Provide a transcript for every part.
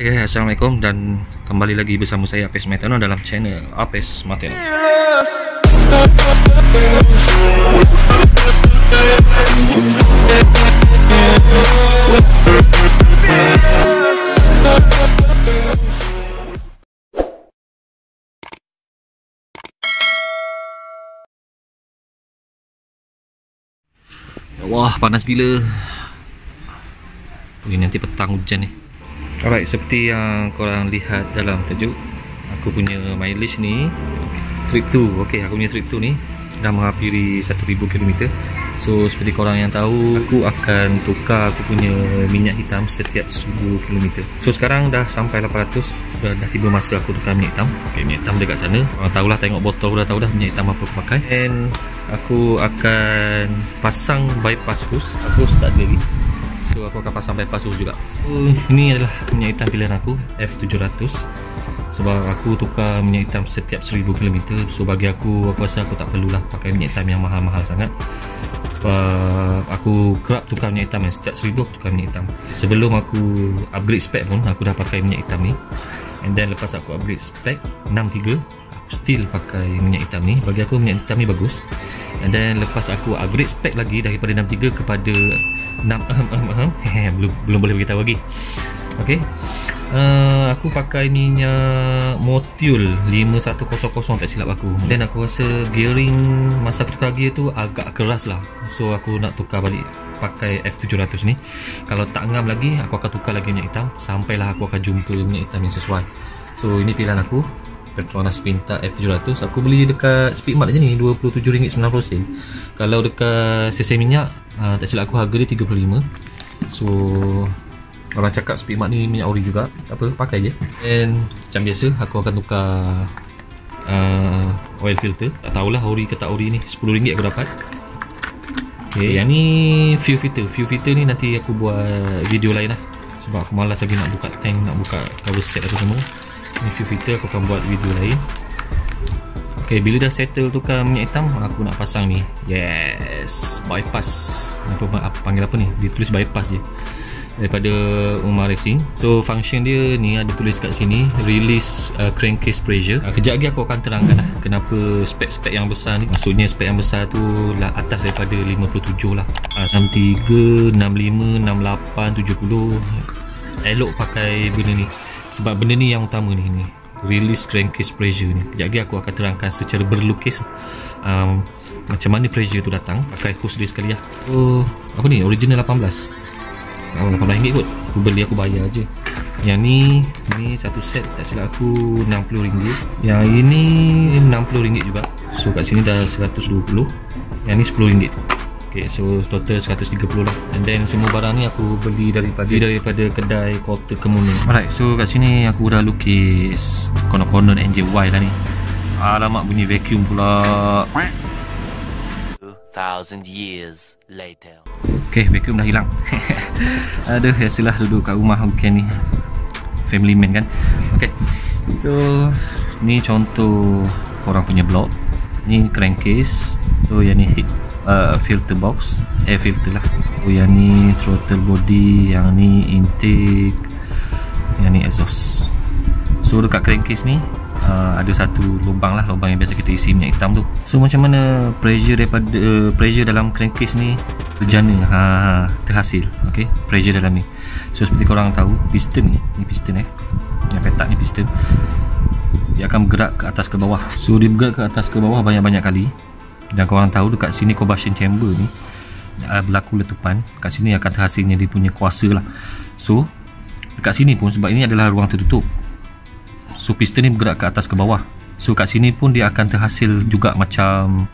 Oke, Assalamualaikum dan kembali lagi bersama saya Apes Mateno dalam channel Apes Mateno. Wah, panas gila. Ini nanti petang hujan ni. Alright, seperti yang korang lihat dalam tajuk, aku punya mileage ni trip 2. Okey, aku punya trip 2 ni dah menghampiri 1000 km. So seperti korang yang tahu, aku akan tukar aku punya minyak hitam setiap 1000 km. So sekarang dah sampai 800. Dah tiba masa aku tukar minyak hitam. Okey, minyak hitam dekat sana. Korang tahulah, tengok botol dah tahu dah minyak hitam apa aku pakai. And aku akan pasang bypass hose. Aku start lagi. So aku akan pasang bypass hose juga. Ini adalah minyak hitam pilihan aku, F700. Sebab aku tukar minyak hitam setiap 1000 km. So bagi aku rasa aku tak perlulah pakai minyak hitam yang mahal-mahal sangat. Sebab aku kerap tukar minyak hitam, setiap 1000 aku tukar minyak hitam. Sebelum aku upgrade spek pun aku dah pakai minyak hitam ni. And then lepas aku upgrade spek 63, aku still pakai minyak hitam ni. Bagi aku minyak hitam ni bagus. And then lepas aku upgrade spek lagi daripada 63 kepada 6 belum boleh beritahu lagi. Okey. Aku pakai minyak Motul 5100 tak silap aku. Dan aku rasa gearing masa aku tukar gear tu agak keras lah. So aku nak tukar balik pakai F700 ni. Kalau tak ngam lagi, aku akan tukar lagi minyak hitam sampailah aku akan jumpa minyak hitam yang sesuai. So ini pilihan aku, Petronas Pinta F700. Aku beli dekat Speedmart je ni, RM27.90. Kalau dekat CC minyak, tak silap aku harga dia 35. So orang cakap Speedmart ni minyak ori juga, tak apa, pakai je. And macam biasa aku akan tukar oil filter. Tak tahulah ori ke tak ori ni, RM10 aku dapat. Okay, yang ni fuel filter. Fuel filter ni nanti aku buat video lain lah, sebab aku malas lagi nak buka tank, nak buka cover set apa semua. Ni fuel filter aku akan buat video lain. Ok, bila dah settle tukar minyak hitam, aku nak pasang ni. Yes, bypass. Apa panggil apa ni? Dia tulis bypass je, daripada Umar Racing. So function dia ni ada tulis kat sini, release crankcase pressure. Kejap lagi aku akan terangkan lah kenapa spek-spek yang besar ni. Maksudnya spek yang besar tu lah atas daripada 57 lah. 63, 65, 68, 70. Elok pakai benda ni, sebab benda ni yang utama ni, release crankcase pressure ni. Kejap lagi aku akan terangkan secara berlukis macam mana pressure tu datang. Pakai hose dia sekali lah. So apa ni, original 18. RM18 kot. Aku beli, aku bayar je. Yang ni satu set tak silap aku RM60. Yang ini RM60 juga. So kat sini dah 120. Yang ni RM10. Okay, so total 130 lah. And then semua barang ni aku beli daripada kedai Kota Kemuning. Alright, so kat sini aku dah lukis corner-corner NJY lah ni. Alamak, bunyi vacuum pula. 2,000 years later. Okay, vacuum dah hilang. Aduh, biasalah duduk kat rumah weekend ni, family man kan. Okay, so ni contoh korang punya blok. Ni crankcase. So yang ni filter box, air filter lah. So yang ni throttle body, yang ni intake, yang ni exhaust. So dekat crankcase ni ada satu lubang lah, lubang yang biasa kita isi minyak hitam tu. So macam mana pressure dalam crankcase ni terjana, terhasil. Okay, pressure dalam ni. So seperti korang tahu, piston ni piston yang petak ni piston, dia akan bergerak ke atas ke bawah. So dia bergerak ke atas ke bawah banyak-banyak kali. Dan korang tahu dekat sini combustion chamber ni berlaku letupan. Kat sini akan terhasilnya dia punya kuasa lah. So dekat sini pun, sebab ini adalah ruang tertutup, so piston ni bergerak ke atas ke bawah. So kat sini pun dia akan terhasil juga macam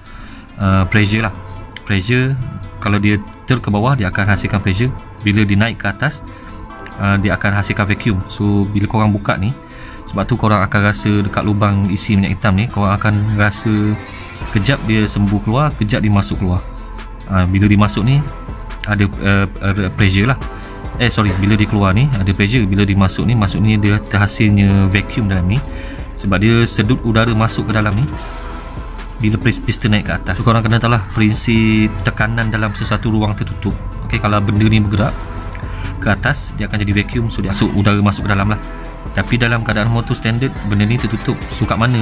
pressure lah. Pressure kalau dia ke bawah, dia akan hasilkan pressure. Bila dia naik ke atas, dia akan hasilkan vacuum. So bila korang buka ni, sebab tu korang akan rasa dekat lubang isi minyak hitam ni, korang akan rasa kejap dia sembuh keluar, kejap dia masuk keluar. Bila dia masuk ni ada pressure lah. Bila dia keluar ni ada pressure. Bila dia masuk ni dia terhasilnya vacuum dalam ni, sebab dia sedut udara masuk ke dalam ni bila piston naik ke atas. So, korang kena tahu lah prinsip tekanan dalam sesuatu ruang tertutup. Okay, kalau benda ni bergerak, ke atas, dia akan jadi vacuum, so dia masuk, udara masuk ke dalam lah. Tapi dalam keadaan motor standard, benda ni tertutup. So kat mana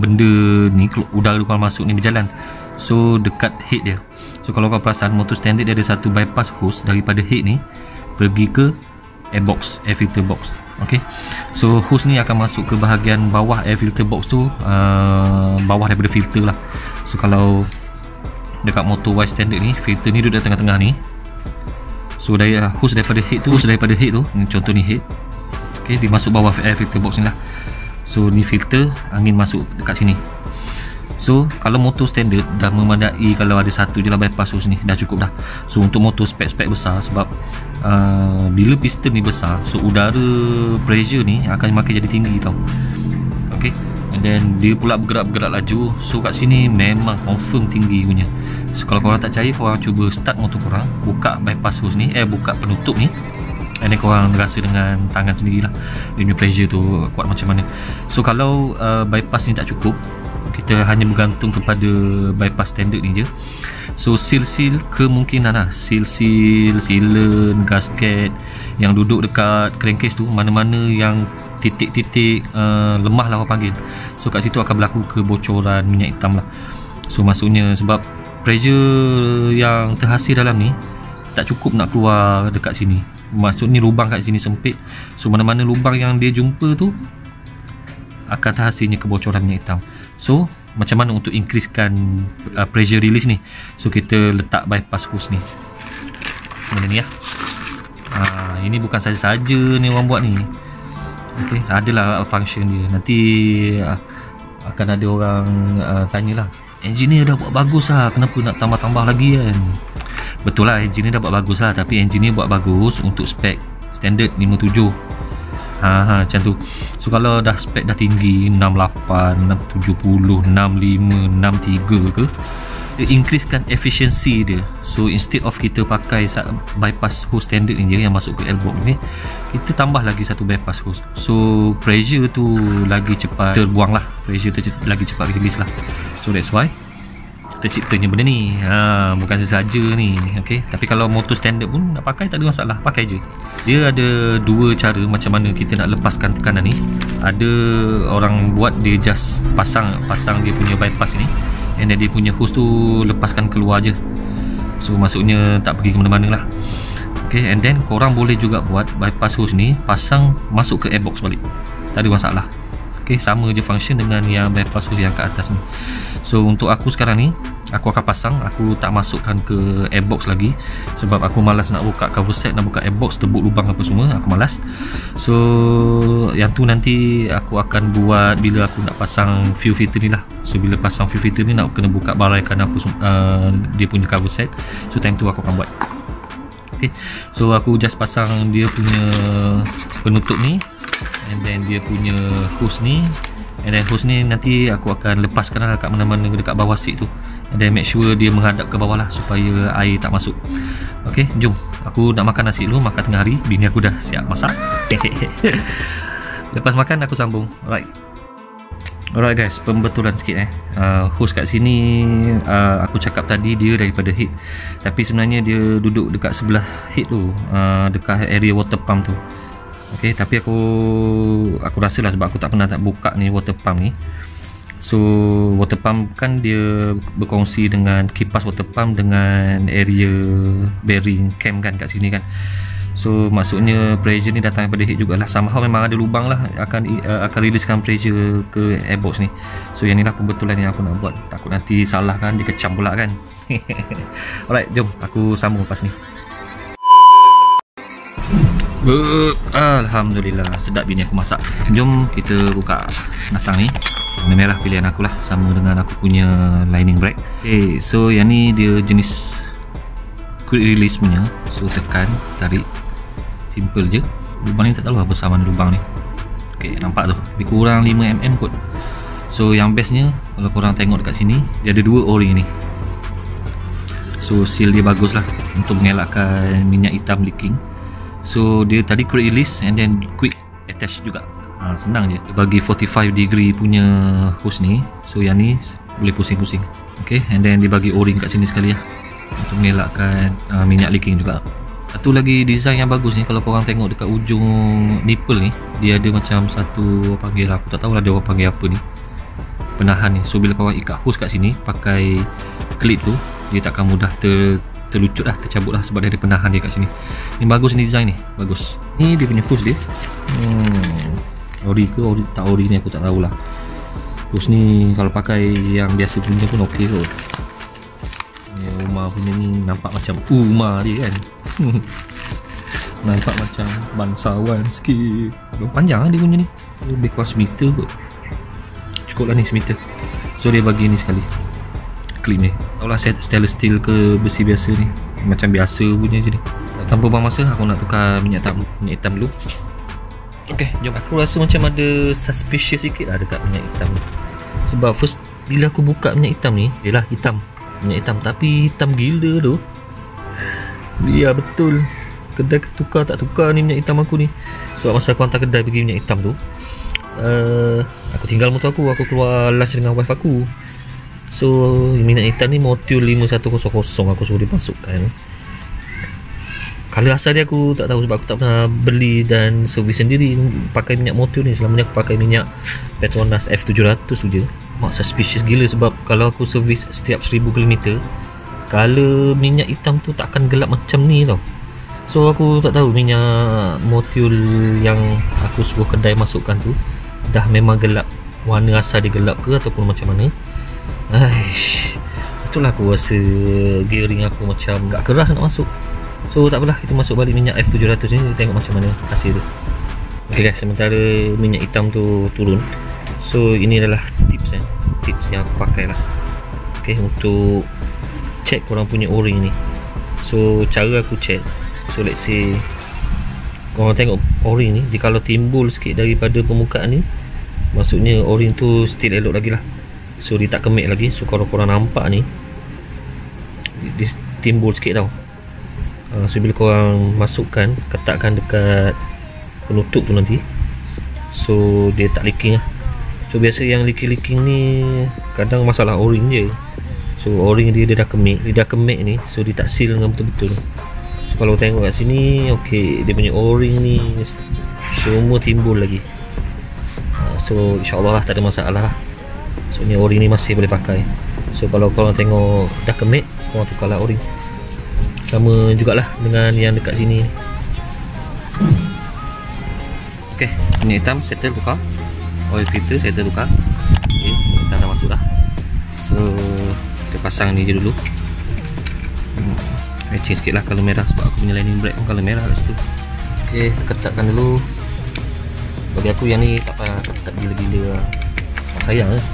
benda ni, udara keluar masuk ni berjalan? So dekat head dia. So kalau kau perasan, motor standard dia ada satu bypass hose daripada head ni pergi ke airbox, air filter box. Okay, so hose ni akan masuk ke bahagian bawah air filter box tu, bawah daripada filter lah. So kalau dekat motor Y standard ni, filter ni duduk tengah-tengah ni. So dari hose daripada head tu, ni contoh ni head. Okay, dia masuk bawah air filter box ni lah. So ni filter, angin masuk dekat sini. So kalau motor standard dah memadai, kalau ada satu je lah bypass hose ni dah cukup dah. So untuk motor spek-spek besar, sebab bila piston ni besar, so udara pressure ni akan makin jadi tinggi tau. Okay, and then dia pula bergerak-bergerak laju. So kat sini memang confirm tinggi punya. So kalau korang tak percaya, korang cuba start motor korang, buka bypass hose ni, buka penutup ni, and then korang rasa dengan tangan sendirilah dia punya pressure tu kuat macam mana. So kalau bypass ni tak cukup, kita hanya bergantung kepada bypass standard ni je. So seal-seal kemungkinan lah, seal-seal, sealant, gasket yang duduk dekat crankcase tu, mana-mana yang titik-titik lemah lah orang panggil, so kat situ akan berlaku kebocoran minyak hitam lah. So maksudnya sebab pressure yang terhasil dalam ni tak cukup nak keluar dekat sini. Maksudnya lubang kat sini sempit, so mana-mana lubang yang dia jumpa tu akan terhasilnya kebocoran minyak hitam. So macam mana untuk increasekan pressure release ni? So kita letak bypass hose ni, benda ni lah. Ini bukan saja-saja ni orang buat ni. Okay, adalah function dia. Nanti akan ada orang tanyalah, engineer dah buat bagus lah, kenapa nak tambah-tambah lagi kan? Betul lah, engineer dah buat bagus lah, tapi engineer buat bagus untuk spek standard 57. Macam tu. So kalau dah spek dah tinggi 68, 670, 65, 63 ke, dia increasekan efficiency dia. So instead of kita pakai bypass hose standard ni je yang masuk ke airbox ni, kita tambah lagi satu bypass hose. So pressure tu lagi cepat terbuang lah, pressure tu lagi cepat release lah. So that's why terciptanya benda ni. Bukan sesaja ni. Okay, tapi kalau motor standard pun nak pakai tak ada masalah, pakai je. Dia ada dua cara macam mana kita nak lepaskan tekanan ni. Ada orang buat dia just pasang dia punya bypass ni, and then dia punya hose tu lepaskan keluar je. So maksudnya tak pergi ke mana-mana lah. Okay, and then korang boleh juga buat bypass hose ni pasang masuk ke airbox balik, tak ada masalah. Okay, sama je function dengan yang bypass hose yang kat atas ni. So untuk aku sekarang ni, aku akan pasang, aku tak masukkan ke airbox lagi sebab aku malas nak buka cover set, nak buka airbox, tebuk lubang apa semua, aku malas. So yang tu nanti aku akan buat bila aku nak pasang fuel filter ni lah. So bila pasang fuel filter ni, nak kena buka baraikan apa dia punya cover set. So time tu aku akan buat. Okay, so aku just pasang dia punya penutup ni, and then dia punya hose ni, and then hose ni nanti aku akan lepaskan lah kat mana-mana dekat bawah seat tu, and then make sure dia menghadap ke bawah lah supaya air tak masuk. Ok, jom aku nak makan nasi dulu, makan tengah hari, bini aku dah siap masak. Lepas makan aku sambung. Alright guys, pembetulan sikit hose kat sini, aku cakap tadi dia daripada head, tapi sebenarnya dia duduk dekat sebelah head tu, dekat area water pump tu. Okay, tapi aku rasalah sebab aku tak pernah buka ni water pump ni. So water pump kan dia berkongsi dengan kipas water pump dengan area bearing cam kan kat sini kan. So maksudnya pressure ni datang daripada head jugalah. Somehow memang ada lubang lah, akan releasekan pressure ke airbox ni. So yang ni lah pembetulan yang aku nak buat. Takut nanti salah kan, dia kecam pula kan. Alright, jom aku sambung lepas ni. Alhamdulillah, sedap bini aku masak. Jom kita buka batang ni. Warna merah pilihan aku lah, sama dengan aku punya lining brake. Okay, so yang ni dia jenis quick release punya. So tekan, tarik, simple je. Lubang ni tak tahu lah besar mana lubang ni. Okay, nampak tu, lebih kurang 5mm kot. So yang bestnya, kalau korang tengok dekat sini, dia ada dua o-ring ni. So seal dia bagus lah untuk mengelakkan minyak hitam leaking. So dia tadi quick release and then quick attach juga. Senang je. Dia bagi 45 degree punya hose ni. So yang ni boleh pusing-pusing. Okay, and then dia bagi o-ring kat sini sekali lah untuk mengelakkan minyak leaking juga. Satu satu lagi design yang bagus ni, kalau korang tengok dekat ujung nipple ni, dia ada macam satu, apa panggil, aku tak tahulah dia orang panggil apa ni, penahan ni. So bila korang ikat hose kat sini pakai klip tu, dia takkan mudah terlucut lah, tercabut lah, sebab dia ada penahan dia kat sini. Ni bagus ni, design ni bagus. Ni dia punya hose dia. Ori ke ori, tak ori ni aku tak tahulah. Hose ni kalau pakai yang biasa punya pun okey kot. Umar punya ni nampak macam Umar dia kan. Nampak macam bangsawan sikit. Panjang lah dia punya ni, lebih kurang semeter kot. Cukup lah ni semeter. So dia bagi ni sekali klip ni. Tahu lah stainless steel ke besi biasa ni, macam biasa punya je ni. Tanpa buang masa, aku nak tukar minyak hitam dulu. Ok, jom. Aku rasa macam ada suspicious sikit lah dekat minyak hitam ni. Sebab first bila aku buka minyak hitam ni, yelah hitam, minyak hitam, tapi hitam gila tu. Ya betul, kedai tukar tak tukar ni minyak hitam aku ni. Sebab masa aku hantar kedai pergi minyak hitam tu, aku tinggal motor aku keluar lunch dengan wife aku. So minyak hitam ni Motul 5100 aku suruh dia masukkan. Color asal dia aku tak tahu, sebab aku tak pernah beli dan servis sendiri pakai minyak Motul ni. Selama ni aku pakai minyak Petronas F700 tu je. Mak suspicious gila, sebab kalau aku servis setiap 1000 km, color minyak hitam tu tak akan gelap macam ni tau. So aku tak tahu minyak Motul yang aku suruh kedai masukkan tu dah memang gelap, warna asal dia gelap ke ataupun macam mana. Itulah aku rasa gearing aku macam gak keras nak masuk. So tak apalah, kita masuk balik minyak F700 ni, tengok macam mana hasil tu. Ok guys, sementara minyak hitam tu turun, so ini adalah tips yang aku pakai lah. Ok, untuk check korang punya o-ring ni. So cara aku check, so let's say korang tengok o-ring ni, dia kalau timbul sikit daripada permukaan ni, maksudnya o-ring tu still elok lagi lah. So dia tak kemik lagi. So kalau korang nampak ni, dia timbul sikit tau. So bila korang masukkan, ketatkan dekat penutup tu nanti, so dia tak leaking lah. So biasa yang leaking ni kadang masalah o-ring je. So o-ring dia dah kemik, ni, so dia tak seal dengan betul-betul. So kalau tengok kat sini, ok, dia punya o-ring ni semua timbul lagi. So insyaAllah lah tak ada masalah lah. So ni o-ring ni masih boleh pakai. So kalau korang tengok dah kemik, korang tukarlah o-ring. Sama jugalah dengan yang dekat sini. Ok, minyak hitam settle tukar, oil filter settle tukar. Ok, minyak hitam dah masuk dah. So kita pasang ni je dulu. Matching sikit lah kalau merah, sebab aku punya lining brake pun kalau merah kat situ. Ok, ketatkan dulu. Bagi aku yang ni tak payah ketat gila-gila lah, sayang lah.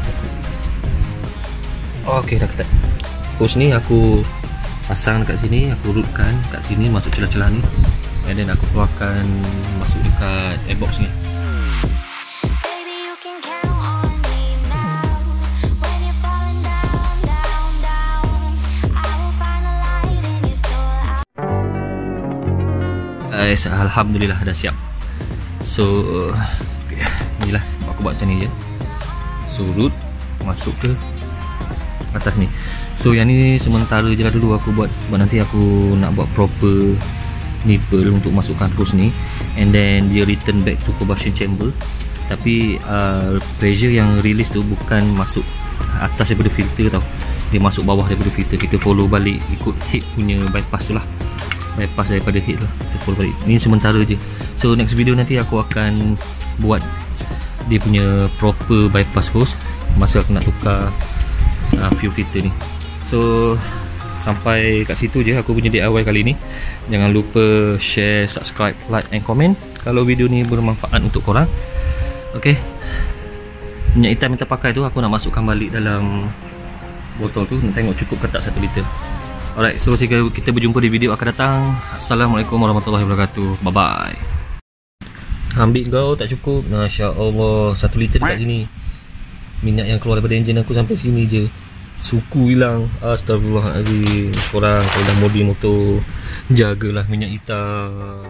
Ok, dah ketat. Hose ni aku pasang dekat sini, aku rootkan kat sini, masuk celah-celah ni, and then aku keluarkan, masuk dekat airbox ni. Guys, alhamdulillah dah siap. So inilah aku buat macam ni je. So root masuk ke atas ni. So yang ni sementara je lah dulu aku buat, sebab nanti aku nak buat proper nipple untuk masukkan hose ni, and then dia return back to combustion chamber. Tapi pressure yang release tu bukan masuk atas daripada filter tau, dia masuk bawah daripada filter. Kita follow balik ikut head punya bypass tu lah, bypass daripada head lah, kita follow balik. Ni sementara je. So next video nanti aku akan buat dia punya proper bypass hose masa aku nak tukar fuel filter ni. So sampai kat situ je aku punya DIY kali ni. Jangan lupa share, subscribe, like and comment kalau video ni bermanfaat untuk korang. Ok, minyak hitam yang kita pakai tu aku nak masukkan balik dalam botol tu. Nak tengok cukup ke tak 1 liter. Alright, so kita berjumpa di video akan datang. Assalamualaikum warahmatullahi wabarakatuh. Bye bye. Ambil kau tak cukup, Masya Allah, 1 liter dekat sini. Minyak yang keluar daripada enjin aku sampai sini je. Suku hilang. Astagfirullahaladzim. Korang kalau dah modif motor, jagalah minyak hitam.